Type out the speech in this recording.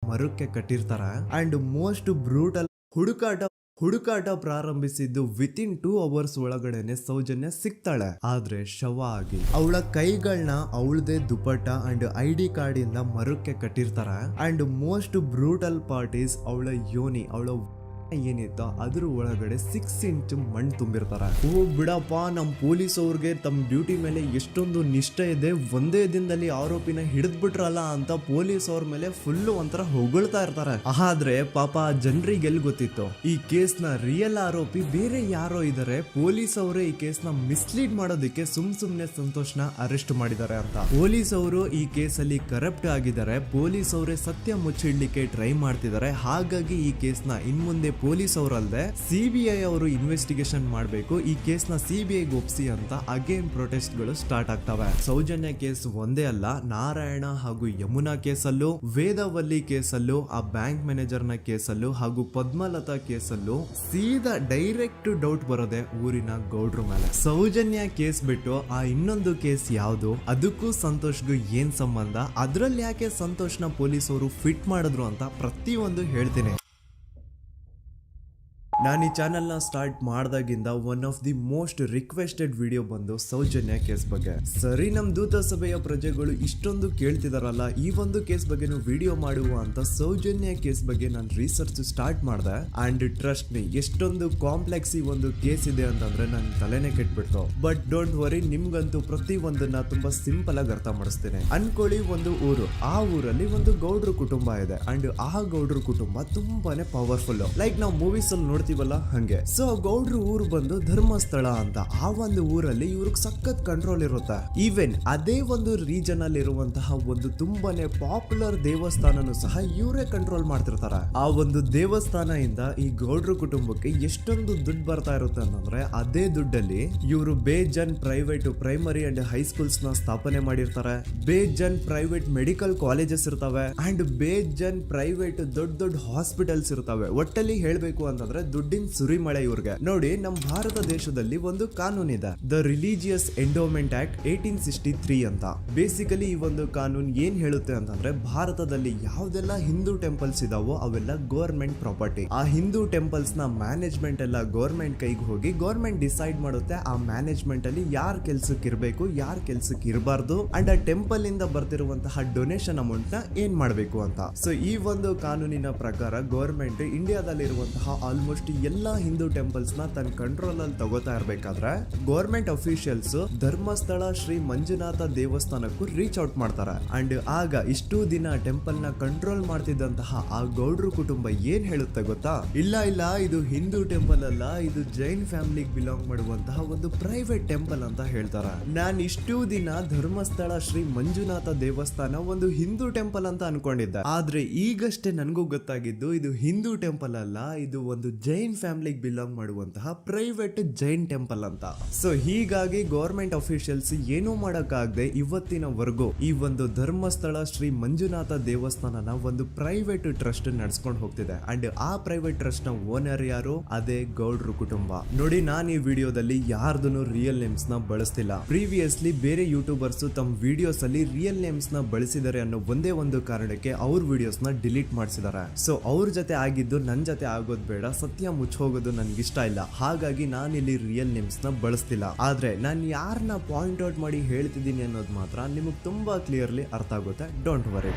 ಮರಕ್ಕೆ ಕಟ್ಟಿರ್ತಾರೆ and most brutal ಹುಡುಕಾಟ ಪ್ರಾರಂಭಿಸಿದ್ದು ವಿತಿನ್ 2 hours ಒಳಗಡೆನೆ ಸೌಜನ್ಯ ಸಿಗ್ತಾಳೆ. ಆದ್ರೆ ಶವ ಆಗಿ ಅವಳ ಕೈಗಳನ್ನ ಅವಳದೇ ದುಪಟ್ಟ ಅಂಡ್ ID ಕಾರ್ಡ್ ಇಂದ ಮರಕ್ಕೆ ಕಟ್ಟಿರ್ತಾರೆ and most brutal part is ಅವಳ ಯೋನಿ, ಅವಳ ಏನಿತ್ತು ಅದ್ರ ಒಳಗಡೆ 6 ಇಂಚ್ ಮಣ್ಣು ತುಂಬಿರ್ತಾರೆ. ಓ ಬಿಡಪ್ಪ, ನಮ್ ಪೊಲೀಸ್ ಅವ್ರಿಗೆ ತಮ್ಮ ಡ್ಯೂಟಿ ಮೇಲೆ ಎಷ್ಟೊಂದು ನಿಷ್ಠೆ ಇದೆ, ಒಂದೇ ದಿನದಲ್ಲಿ ಆರೋಪಿನ ಹಿಡಿದ್ಬಿಟ್ರಲ್ಲ ಅಂತ ಪೊಲೀಸ್ ಅವ್ರ ಮೇಲೆ ಫುಲ್ ಒಂಥರ ಹೊಗಳ್ತಾ ಇರ್ತಾರೆ. ಆದ್ರೆ ಪಾಪ ಜನರಿಗೆ ಎಲ್ಲಿ ಗೊತ್ತಿತ್ತು ಈ ಕೇಸ್ ನ ರಿಯಲ್ ಆರೋಪಿ ಬೇರೆ ಯಾರೋ ಇದಾರೆ, ಪೊಲೀಸ್ ಅವರೇ ಈ ಕೇಸ್ ನ ಮಿಸ್ಲೀಡ್ ಮಾಡೋದಕ್ಕೆ ಸುಮ್ನೆ ಸಂತೋಷ್ನ ಅರೆಸ್ಟ್ ಮಾಡಿದ್ದಾರೆ ಅಂತ. ಪೊಲೀಸ್ ಅವರು ಈ ಕೇಸ್ ಅಲ್ಲಿ ಕರಪ್ಟ್ ಆಗಿದ್ದಾರೆ, ಪೊಲೀಸ್ ಅವರೇ ಸತ್ಯ ಮುಚ್ಚಿಡ್ಲಿಕ್ಕೆ ಟ್ರೈ ಮಾಡ್ತಿದ್ದಾರೆ. ಹಾಗಾಗಿ ಈ ಕೇಸ್ ನ ಇನ್ಮುಂದೆ ಪೊಲೀಸ್ ಅವರಲ್ಲದೆ CBI ಅವರು ಇನ್ವೆಸ್ಟಿಗೇಷನ್ ಮಾಡಬೇಕು, ಈ ಕೇಸ್ ನ CBI ಒಪ್ಸಿ ಅಂತ ಅಗೇನ್ ಪ್ರೊಟೆಸ್ಟ್ ಗಳು ಸ್ಟಾರ್ಟ್ ಆಗ್ತವೆ. ಸೌಜನ್ಯ ಕೇಸ್ ಒಂದೇ ಅಲ್ಲ, ನಾರಾಯಣ ಹಾಗೂ ಯಮುನಾ ಕೇಸಲ್ಲೂ, ವೇದವಲ್ಲಿ ಕೇಸಲ್ಲೂ, ಆ ಬ್ಯಾಂಕ್ ಮ್ಯಾನೇಜರ್ ನ ಕೇಸಲ್ಲೂ ಹಾಗೂ ಪದ್ಮಲತಾ ಕೇಸಲ್ಲೂ ಸೀದಾ ಡೈರೆಕ್ಟ್ ಡೌಟ್ ಬರೋದೆ ಊರಿನ ಗೌಡ್ರ ಮೇಲೆ. ಸೌಜನ್ಯ ಕೇಸ್ ಬಿಟ್ಟು ಆ ಇನ್ನೊಂದು ಕೇಸ್ ಯಾವುದು, ಅದಕ್ಕೂ ಸಂತೋಷ್ಗೂ ಏನ್ ಸಂಬಂಧ, ಅದ್ರಲ್ಲಿ ಯಾಕೆ ಸಂತೋಷ್ನ ಪೊಲೀಸ್ ಅವರು ಫಿಟ್ ಮಾಡಿದ್ರು ಅಂತ ಪ್ರತಿಯೊಂದು ಹೇಳ್ತೀನಿ. ನಾನು ಈ ಚಾನೆಲ್ ನ ಸ್ಟಾರ್ಟ್ ಮಾಡಿದಾಗಿಂದ one of the most requested video ಬಂದು ಸೌಜನ್ಯ ಕೇಸ್ ಬಗ್ಗೆ. ಸರಿ, ನಮ್ ದೂತ ಸಭೆಯ ಪ್ರಜೆಗಳು ಇಷ್ಟೊಂದು ಕೇಳ್ತಿದಾರಲ್ಲ, ಈ ಒಂದು ಕೇಸ್ ಬಗ್ಗೆ ವಿಡಿಯೋ ಮಾಡುವ ಅಂತ ಸೌಜನ್ಯ ಕೇಸ್ ಬಗ್ಗೆ ನಾನು ರಿಸರ್ಚ್ ಸ್ಟಾರ್ಟ್ ಮಾಡಿದೆ. ಅಂಡ್ ಟ್ರಸ್ಟ್ ಮೀ, ಎಷ್ಟೊಂದು ಕಾಂಪ್ಲೆಕ್ಸ್ ಈ ಒಂದು ಕೇಸ್ ಇದೆ ಅಂತಂದ್ರೆ ನನ್ ತಲೆನೇ ಕೆಟ್ಬಿಡ್ತು. ಬಟ್ ಡೋಂಟ್ ವರಿ, ನಿಮ್ಗಂತೂ ಪ್ರತಿ ಒಂದನ್ನ ತುಂಬಾ ಸಿಂಪಲ್ ಆಗಿ ಅರ್ಥ ಮಾಡಿಸ್ತೇನೆ. ಅನ್ಕೊಳ್ಳಿ, ಒಂದು ಊರು, ಆ ಊರಲ್ಲಿ ಒಂದು ಗೌಡ್ರ ಕುಟುಂಬ ಇದೆ ಅಂಡ್ ಆ ಗೌಡ್ರ ಕುಟುಂಬ ತುಂಬಾನೇ ಪವರ್ಫುಲ್, ಲೈಕ್ ನಾವು ಮೂವೀಸ್ ಅಲ್ಲಿ ನೋಡ್ತೀವಲ್ಲ ಹಂಗೆ. ಸೊ ಗೌಡ್ರ ಊರು ಬಂದು ಧರ್ಮಸ್ಥಳ ಅಂತ. ಆ ಒಂದು ಊರಲ್ಲಿ ಇವ್ರಿಗೆ ಸಖತ್ ಕಂಟ್ರೋಲ್ ಇರುತ್ತೆ. ಈವನ್ ಅದೇ ಒಂದು ರೀಜನ್ ಅಲ್ಲಿ ಇರುವಂತಹ ಒಂದು ತುಂಬಾನೇ ಪಾಪ್ಯುಲರ್ ದೇವಸ್ಥಾನನು ಸಹ ಇವರೇ ಕಂಟ್ರೋಲ್ ಮಾಡ್ತಿರ್ತಾರೆ. ಆ ಒಂದು ದೇವಸ್ಥಾನ ಇಂದ ಈ ಗೌಡ್ರ ಕುಟುಂಬಕ್ಕೆ ಎಷ್ಟೊಂದು ದುಡ್ಡು ಬರ್ತಾ ಇರುತ್ತೆ ಅಂತಂದ್ರೆ, ಅದೇ ದುಡ್ಡಲ್ಲಿ ಇವರು ಬೇಜನ್ ಪ್ರೈವೇಟ್ ಪ್ರೈಮರಿ ಅಂಡ್ ಹೈಸ್ಕೂಲ್ಸ್ ನ ಸ್ಥಾಪನೆ ಮಾಡಿರ್ತಾರೆ, ಬೇಜನ್ ಪ್ರೈವೇಟ್ ಮೆಡಿಕಲ್ ಕಾಲೇಜಸ್ ಇರ್ತವೆ ಅಂಡ್ ಬೇಜನ್ ಪ್ರೈವೇಟ್ ದೊಡ್ಡ ಹಾಸ್ಪಿಟಲ್ಸ್ ಇರ್ತವೆ. ಒಟ್ಟಲ್ಲಿ ಹೇಳ್ಬೇಕು ಅಂತಂದ್ರೆ ದುಡ್ಡಿನ ಸುರಿಮಳೆ ಇವ್ರಿಗೆ. ನೋಡಿ, ನಮ್ಮ ಭಾರತ ದೇಶದಲ್ಲಿ ಒಂದು ಕಾನೂನಿದೆ, ದ ರಿಲಿಜಿಯಸ್ ಎಂಡೋಮೆಂಟ್ ಆಕ್ಟ್ 1863 ಅಂತ. ಬೇಸಿಕಲಿ ಈ ಒಂದು ಕಾನೂನು ಏನ್ ಹೇಳುತ್ತೆ ಅಂತಂದ್ರೆ, ಭಾರತದಲ್ಲಿ ಯಾವ್ದೆಲ್ಲ ಹಿಂದೂ ಟೆಂಪಲ್ಸ್ ಇದಾವೋ ಅವೆಲ್ಲ ಗವರ್ಮೆಂಟ್ ಪ್ರಾಪರ್ಟಿ. ಆ ಹಿಂದೂ ಟೆಂಪಲ್ಸ್ ನ ಮ್ಯಾನೇಜ್ಮೆಂಟ್ ಎಲ್ಲ ಗವರ್ಮೆಂಟ್ ಕೈಗೆ ಹೋಗಿ ಗವರ್ಮೆಂಟ್ ಡಿಸೈಡ್ ಮಾಡುತ್ತೆ ಆ ಮ್ಯಾನೇಜ್ಮೆಂಟ್ ಅಲ್ಲಿ ಯಾರ್ ಕೆಲ್ಸಕ್ಕೆ ಇರಬೇಕು, ಯಾರ್ ಕೆಲ್ಸಕ್ಕೆ ಇರಬಾರ್ದು ಅಂಡ್ ಆ ಟೆಂಪಲ್ ಇಂದ ಬರ್ತಿರುವಂತಹ ಡೊನೇಷನ್ ಅಮೌಂಟ್ ನ ಏನ್ ಮಾಡ್ಬೇಕು ಅಂತ. ಸೊ ಈ ಒಂದು ಕಾನೂನಿನ ಪ್ರಕಾರ ಗವರ್ಮೆಂಟ್ ಇಂಡಿಯಾದಲ್ಲಿ ಇರುವಂತಹ ಆಲ್ಮೋಸ್ಟ್ ಎಲ್ಲಾ ಹಿಂದೂ ಟೆಂಪಲ್ಸ್ ನ ತನ್ನ ಕಂಟ್ರೋಲ್ ಅಲ್ಲಿ ತಗೋತಾ ಇರ್ಬೇಕಾದ್ರೆ ಗವರ್ಮೆಂಟ್ ಅಫಿಷಿಯಲ್ಸ್ ಧರ್ಮಸ್ಥಳ ಶ್ರೀ ಮಂಜುನಾಥ ದೇವಸ್ಥಾನಕ್ಕೂ ರೀಚ್ ಔಟ್ ಮಾಡ್ತಾರೆ. ಅಂಡ್ ಆಗ ಇಷ್ಟು ದಿನ ಟೆಂಪಲ್ ನ ಕಂಟ್ರೋಲ್ ಮಾಡ್ತಿದ್ದಂತಹ ಆ ಗೌಡ್ರ ಕುಟುಂಬ ಏನ್ ಹೇಳುತ್ತೆ ಗೊತ್ತಾ, ಇಲ್ಲ ಇದು ಹಿಂದೂ ಟೆಂಪಲ್ ಅಲ್ಲ, ಇದು ಜೈನ್ ಫ್ಯಾಮಿಲಿಗೆ ಬಿಲಾಂಗ್ ಮಾಡುವಂತಹ ಒಂದು ಪ್ರೈವೇಟ್ ಟೆಂಪಲ್ ಅಂತ ಹೇಳ್ತಾರೆ. ನಾನು ಇಷ್ಟು ದಿನ ಧರ್ಮಸ್ಥಳ ಶ್ರೀ ಮಂಜುನಾಥ ದೇವಸ್ಥಾನ ಒಂದು ಹಿಂದೂ ಟೆಂಪಲ್ ಅಂತ ಅನ್ಕೊಂಡಿದ್ದೆ, ಆದ್ರೆ ಈಗಷ್ಟೇ ನನಗೂ ಗೊತ್ತಾಗಿದ್ದು ಇದು ಹಿಂದೂ ಟೆಂಪಲ್ ಅಲ್ಲ, ಇದು ಒಂದು ಜೈನ್ ಫ್ಯಾಮಿಲಿಗೆ ಬಿಲಾಂಗ್ ಮಾಡುವಂತಹ ಪ್ರೈವೇಟ್ ಜೈನ್ ಟೆಂಪಲ್ ಅಂತ. ಸೊ ಹೀಗಾಗಿ ಗವರ್ಮೆಂಟ್ ಅಫಿಷಿಯಲ್ಸ್ ಏನೂ ಮಾಡಕ್ಕಾಗದೆ ಇವತ್ತಿನವರೆಗೂ ಈ ಒಂದು ಧರ್ಮಸ್ಥಳ ಶ್ರೀ ಮಂಜುನಾಥ ದೇವಸ್ಥಾನನ ಒಂದು ಪ್ರೈವೇಟ್ ಟ್ರಸ್ಟ್ ನಡೆಸ್ಕೊಂಡು ಹೋಗ್ತಿದೆ. ಅಂಡ್ ಆ ಪ್ರೈವೇಟ್ ಟ್ರಸ್ಟ್ ನ ಓನರ್ ಯಾರು, ಅದೇ ಗೌಡ್ರ ಕುಟುಂಬ. ನೋಡಿ, ನಾನು ಈ ವಿಡಿಯೋದಲ್ಲಿ ಯಾರ್ದನ್ನು ರಿಯಲ್ ನೇಮ್ಸ್ ನ ಬಳಸ್ತಿಲ್ಲ. ಪ್ರೀವಿಯಸ್ಲಿ ಬೇರೆ ಯೂಟ್ಯೂಬರ್ಸ್ ತಮ್ಮ ವಿಡಿಯೋಸ್ ಅಲ್ಲಿ ರಿಯಲ್ ನೇಮ್ಸ್ ನ ಬಳಸಿದ್ದಾರೆ ಅನ್ನೋ ಒಂದೇ ಒಂದು ಕಾರಣಕ್ಕೆ ಅವ್ರ ವಿಡಿಯೋಸ್ ನ ಡಿಲೀಟ್ ಮಾಡಿಸಿದ್ದಾರೆ. ಸೊ ಅವ್ರ ಜೊತೆ ಆಗಿದ್ದು ನನ್ ಜೊತೆ ಆಗೋದ್ ಬೇಡ, ಸತ್ಯ ಮುಚ್ಚ ಹೋಗೋದು ನನ್ಗೆ ಇಷ್ಟ ಇಲ್ಲ. ಹಾಗಾಗಿ ನಾನು ಇಲ್ಲಿ ರಿಯಲ್ ನೇಮ್ಸ್ ನ ಬಳಸ್ತಿಲ್ಲ. ಆದ್ರೆ ನಾನು ಯಾರನ್ನ ಪಾಯಿಂಟ್ ಔಟ್ ಮಾಡಿ ಹೇಳ್ತಿದ್ದೀನಿ ಅನ್ನೋದು ಮಾತ್ರ ನಿಮಗೆ ತುಂಬಾ ಕ್ಲಿಯರ್ಲಿ ಅರ್ಥ ಆಗುತ್ತೆ. Don't worry.